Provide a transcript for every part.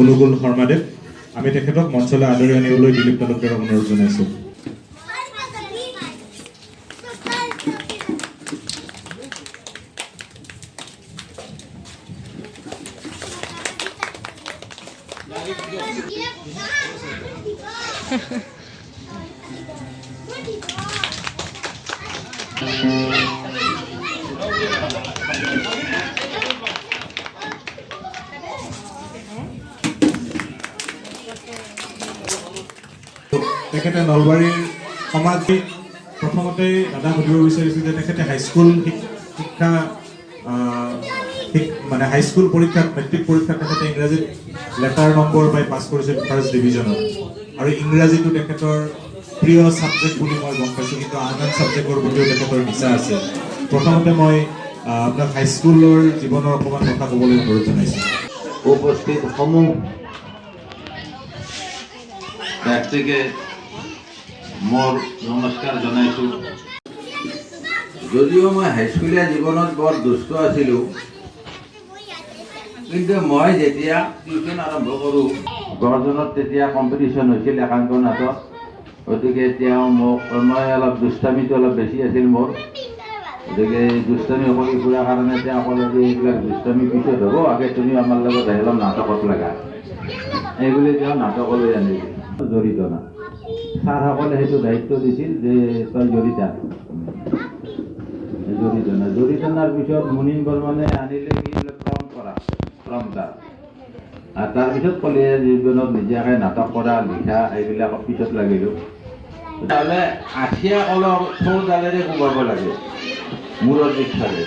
অনুকূল শৰ্মাদেৱ। আমি তেখেতক মঞ্চলৈ আদৰি আনিবলৈ দিলীপ তালুকদাৰক অনুৰোধ জনাইছোঁ। তেখেতে নলবাৰীৰ সমাজ প্ৰথমতে দাদা সুধিব বিচাৰিছোঁ যে তেখেতে হাইস্কুল শিক্ষা মানে হাইস্কুল পৰীক্ষাত মেট্ৰিক পৰীক্ষাত তেখেতে ইংৰাজীত লেটাৰ নম্বৰ পাই পাছ কৰিছিল ফাৰ্ষ্ট ডিভিজনত, আৰু ইংৰাজীটো তেখেতৰ প্ৰিয় ছাবজেক্ট বুলি মই গম পাইছোঁ, কিন্তু আন আন ছাবজেক্টৰ প্ৰতিও তেখেতৰ নিচা আছে। প্ৰথমতে মই আপোনাক হাইস্কুলৰ জীৱনৰ অকণমান কথা ক'বলৈ অনুৰোধ জনাইছোঁ। উপস্থিত সমূহ ব্যক্তিকে মোৰ নমস্কাৰ জনাইছোঁ। যদিও মই হাইস্কুলীয়া জীৱনত বৰ দুষ্ট আছিলোঁ, কিন্তু মই যেতিয়া টিউশ্যন আৰম্ভ কৰোঁ, গড়জনত তেতিয়া কম্পিটিশ্যন হৈছিল একাংক নাটক, গতিকে তেওঁ মোক মই অলপ দুষ্টামিটো অলপ বেছি আছিল মোৰ, গতিকে দুষ্টামি কৰি ফুৰাৰ কাৰণে তেওঁ ক'লে যে এইবিলাক দুষ্টামি পিছত হ'ব, আগে তুমি আমাৰ লগত আহি অলপ নাটকত লগা, এইবুলি তেওঁ নাটকলৈ আনিছিল। জড়িত না ছাৰসকলে সেইটো দায়িত্ব দিছিল যে তই জড়িতা জড়িতনাৰ পিছত মুনীন বৰ্মনে আনিলে কি বোলে প্ৰমদাৰ, আৰু তাৰপিছত ক'লে জীৱনত নিজাকৈ নাটক কৰা লিখা এইবিলাক পিছত লাগিলোঁ। তাহলে আঠিয়া কলৰ থৌডালেৰে কোবাব লাগে মূৰৰ পিছফালে,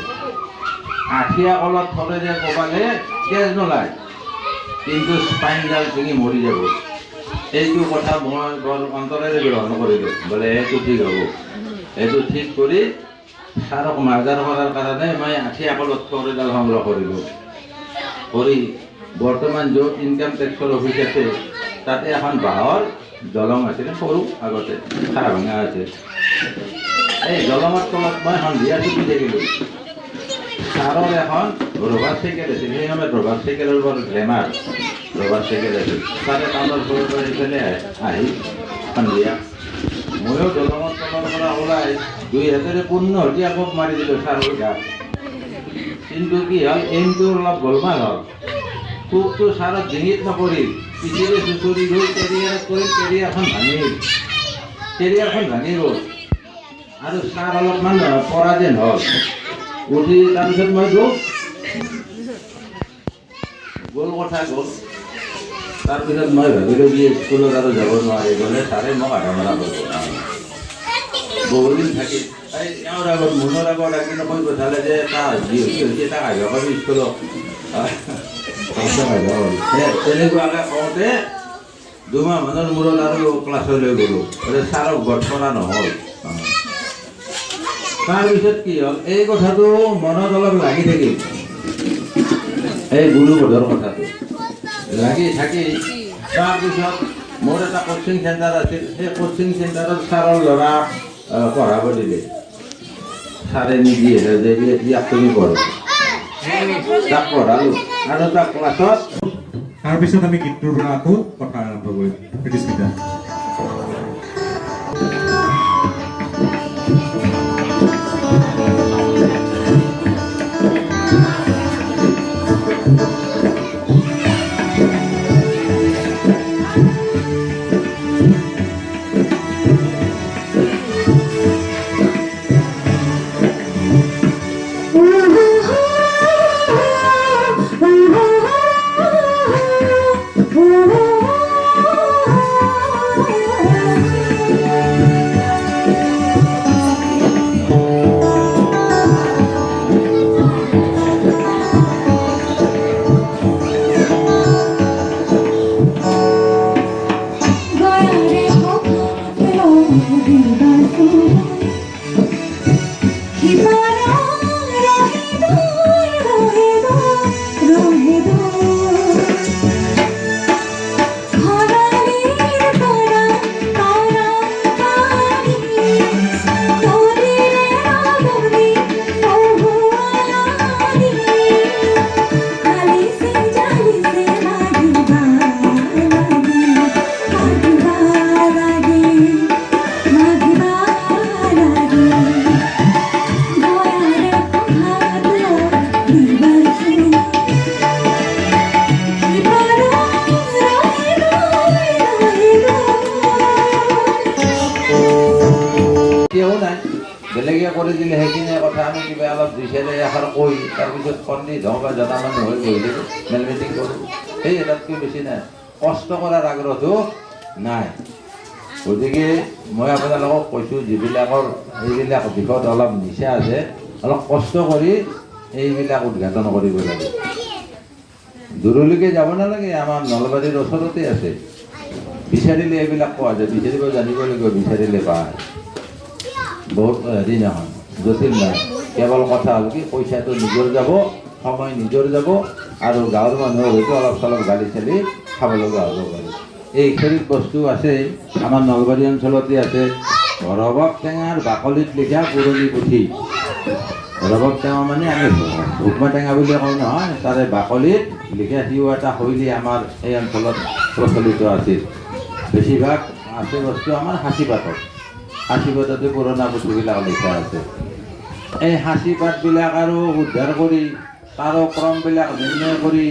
আঠিয়া কলৰ থৰেৰে কোবালে তেজ নোলায়, কিন্তু স্পাইনডাল ছিঙি মৰি যাব। এইটো কথা মই বৰ অন্তৰেৰে গ্ৰহণ কৰিলোঁ, বোলে এইটো ঠিক হ'ব। এইটো ঠিক কৰি ছাৰক মাৰ্জাৰ কৰাৰ কাৰণে মই আঠিয়া কলত থৰেডাল সংগ্ৰহ কৰিলোঁ। কৰি বৰ্তমান য'ত ইনকাম টেক্সৰ অফিচ আছে তাতে এখন বাঁহৰ দলং আছিলে, সৰু আগতে খাৰা ভঙা আছে। এই দলঙৰ তলত মই সন্ধিয়া ছুটি থাকিলোঁ। ছাৰৰ এখন ৰভাৰ চাইকেল আছিল, সেই সময়ত ৰভাৰ চাইকেলৰ বৰ গ্লেমাৰ ৰভাৰ চাইকেল আছিল। ছাৰে টাউনৰ পৰা সিফালে আহি সন্ধিয়া ময়ো দলঙৰ তলৰ পৰা ওলাই 2 হাতেৰে পূৰ্ণ হতীয়া কোব মাৰি দিলোঁ ছাৰৰ গাত। কিন্তু কি হ'ল, এইমটো অলপ গোলমাল হ'ল, কোবটো ছাৰৰ ডিঙিত নপৰিল, পিঠিৰে চুচৰি গৈ কেৰিয়াৰত পৰিল, কেৰিয়াৰখন ভাঙি গ'ল, আৰু ছাৰ অলপমান পৰা যেন হ'ল। উঠি তাৰপিছত মই গ'ল কথা গ'ল। তাৰপিছত মই ভাবিলোঁ কি স্কুলত আৰু যাব নোৱাৰি, গ'লে ছাৰে মোক আধা মৰা কৰিব। বহুদিন থাকি এওঁৰ আগত মনৰ আগত আহি নকৈ পঠালে যে তাৰ যি হৈছে তাক আহিব পাৰি স্কুলত। তেনেকুৱাকৈ কওঁতে 2 মাহমানৰ মূৰত আৰু ক্লাছলৈ গ'লোঁ, ছাৰক গট কৰা নহ'ল। তাৰপিছত কি হ'ল, এই কথাটো মনত অলপ লাগি থাকিল, এই গুৰুবোধৰ কথাটো লাগি থাকি তাৰপিছত মোৰ এটা কোচিং চেণ্টাৰ আছিল, সেই কোচিং চেণ্টাৰত ছাৰৰ ল'ৰা পঢ়াব দিলে। ছাৰে নিদিয়ে যে ইয়াক তুমি পঢ়ো, তাক পঢ়ালোঁ আৰু তাক ক্লাছত। তাৰপিছত আমি গীতটোৰ পৰা আকৌ কথা আৰম্ভ কৰিম। প্ৰীতিস্মিতা। বেলেগে কৰি দিলে সেইখিনি কথা আমি কিবা অলপ দুই চাৰি এষাৰ কৈ তাৰপিছত পণ্ডিত হওঁ বা জনা মানুহ হৈ বহি থাকোঁ, মেল মিটিং কৰোঁ, সেই এটাতকৈ বেছি নাই। কষ্ট কৰাৰ আগ্ৰহটো নাই। গতিকে মই আপোনালোকক কৈছোঁ, যিবিলাকৰ এইবিলাক দিশত অলপ নিচা আছে, অলপ কষ্ট কৰি এইবিলাক উদঘাটন কৰিব লাগে। দূৰলৈকে যাব নালাগে, আমাৰ নলবাৰীৰ ওচৰতে আছে। বিচাৰিলে এইবিলাক পোৱা যায়, বিচাৰিব জানিব লাগিব, বিচাৰিলে পায়। বহুত হেৰি নহয়, জটিল নহয়। কেৱল কথা হ'ল কি পইচাটো নিজৰ যাব, সময় নিজৰ যাব, আৰু গাঁৱৰ মানুহে হয়তো অলপ চলপ গালি চালি খাব লগা হ'ব পাৰে। এইখিনি বস্তু আছে আমাৰ নলবাৰী অঞ্চলতে আছে। ৰবাব টেঙাৰ বাকলিত লিখা পুৰণি পুথি। ৰবাব টেঙা মানে আমি ভোকমা টেঙা বুলি কওঁ নহয়, তাৰে বাকলিত লিখা সিও এটা শৈলী আমাৰ এই অঞ্চলত প্ৰচলিত আছিল। বেছিভাগ আছে বস্তু আমাৰ সাঁচিপাতত। সাঁচিপাততে পুৰণা পুথিবিলাক লিখা আছে। এই সাঁচিপাতবিলাক আৰু উদ্ধাৰ কৰি তাৰো ক্ৰমবিলাক নিৰ্ণয় কৰি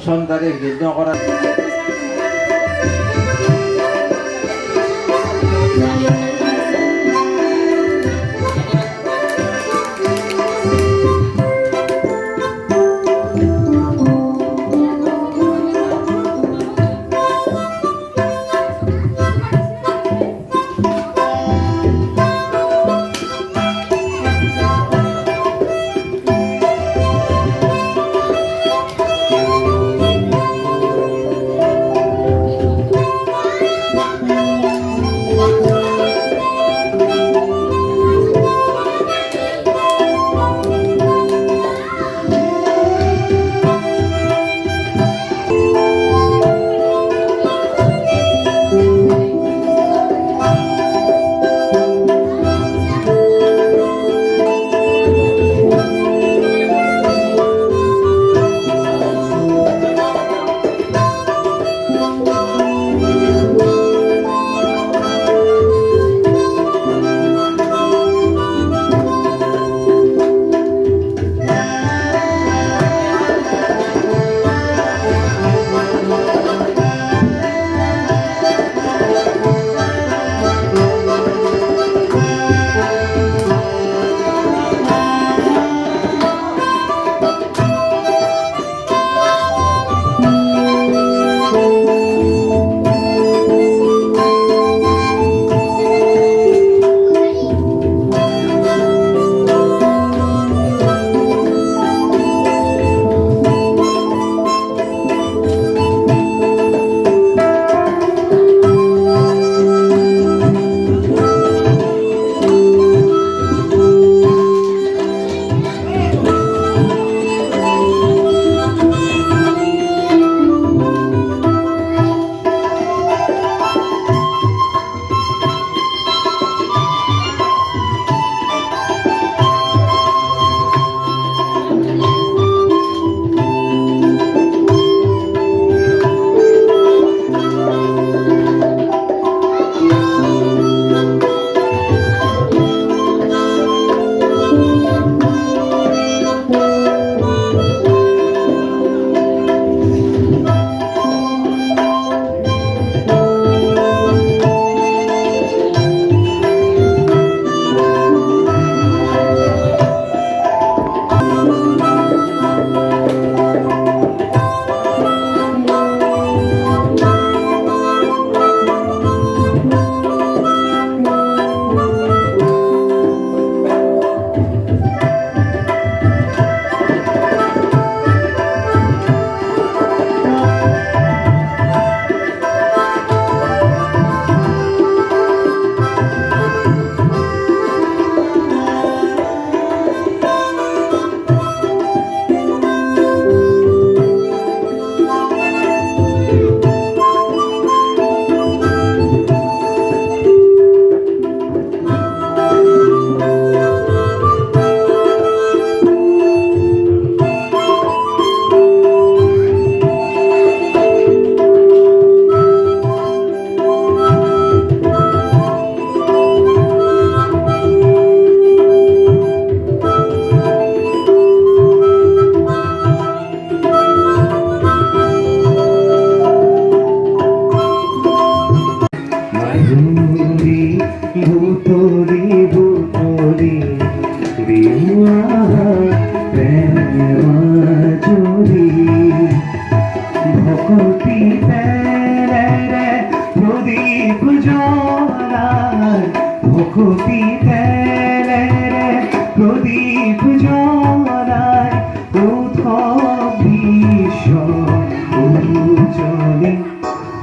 চন তাৰিখ নিৰ্ণয় কৰা।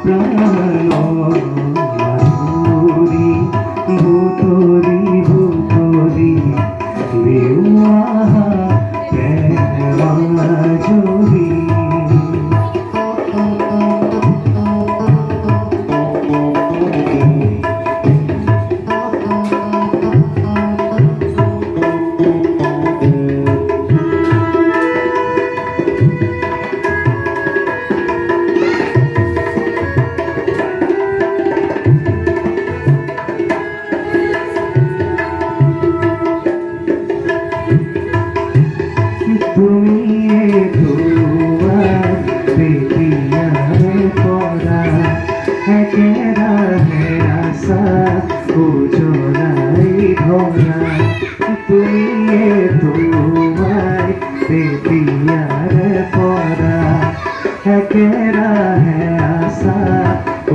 প্রাণ মাধুরী ভূতরি ভূতরি দেওয়া প্রেমাজুরি তুমি তোমার বেটিয়ার পরা একেরা হে আশা উজলাই ধরা তুমি তোমার বেটিয়ার পরা একেরা হে আশা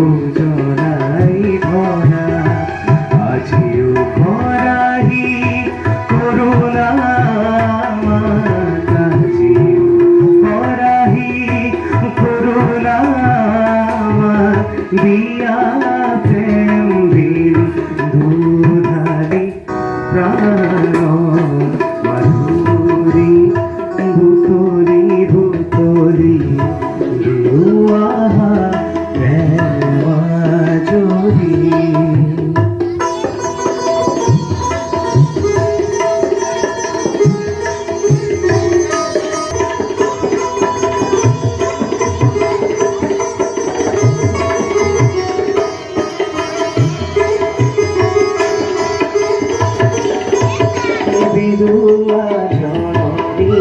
উজলাই ধরা আজিও ভরাহি করুণা দিয়া প্রেম দিল দুধারি প্রাণ মাধুরী ভূতরি ভূতরি দেওয়া প্রেমাজুরি বিদুয়া জননী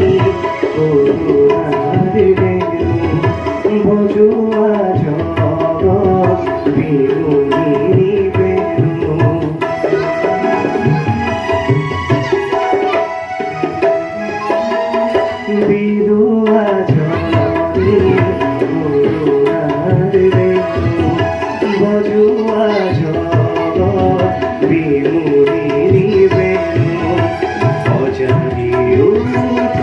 করুণার বেণু ভজুয়া জগৎ বিনুনি বেণু বিদুয়া জননী করুণার বেণু ভজুয়া জগৎ বিনুনি বেণু অজানি উৎস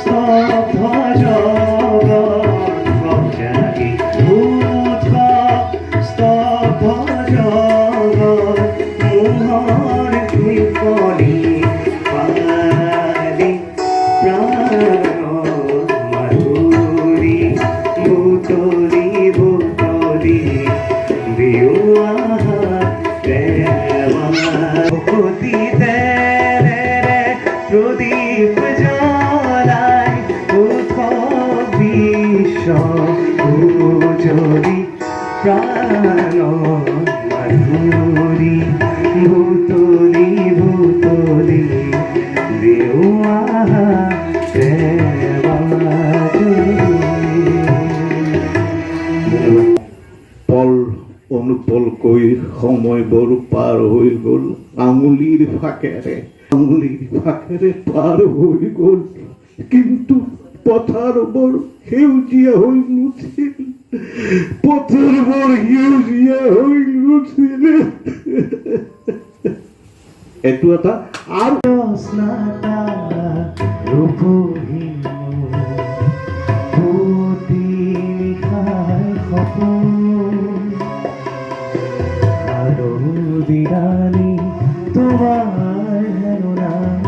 স্তব্ধ জগৎ অজানি উৎস স্তব্ধ জগৎ মোহর বিপনি পালি প্রাণ মাধুরী ভূতরি ভূতরি দেওয়া ভক্তি প্রদীপ জ্বালায় উৎসব বিশ্ব উজ্জ্বলি প্রাণ মাধুরী ভূতলি ভূতলি দেওয়া পল অনুপলকৈ সময়বোৰ পাৰ হৈ গ'ল আঙুলিৰ ফাকেৰে পাৰ হৈ গ'ল কিন্তু পথাৰবোৰ সেউজীয়া হৈ নুঠিল পথাৰবোৰ সেউজীয়া হৈ নুঠিল এইটো এটা আৰু স্নাতা ৰূপহীন পুতি নিশাই সপোন আৰু দিৰানি তোমাৰ হেনো নাম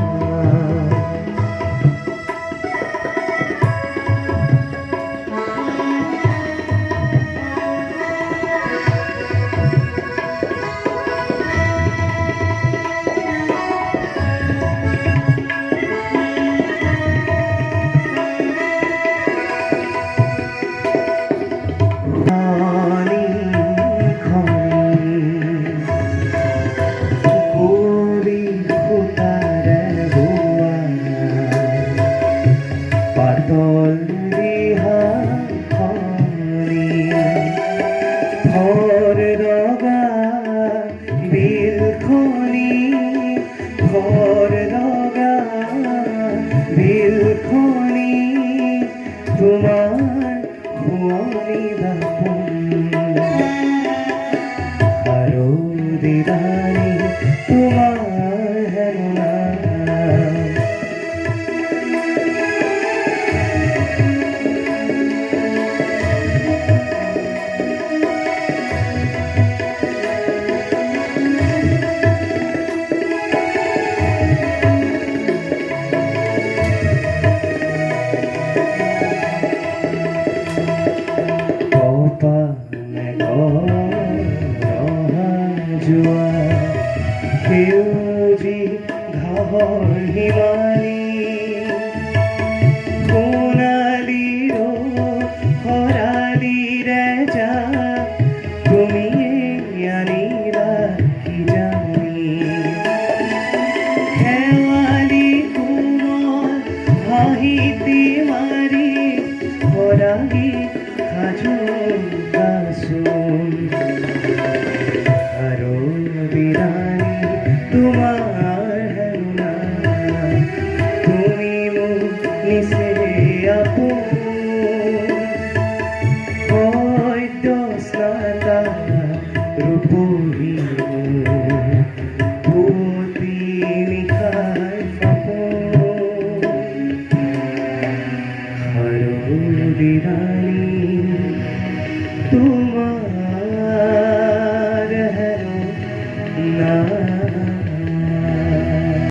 তোমাৰ হুয়ানি দাপন আৰো দিদানি তোমাৰ হেনা অহা যোৱা সেউজী ঘাঁহৰ হিমানী সোণালীৰ শৰালীৰে যা তুমিয়ে আনিবা কিজানি শেৱালি কোমল হাঁহিতি মাৰি সৰাহি সাজু গাচোন আৰু বিৰাণী তোমাৰ হেৰুনা তুমি মোক নিচে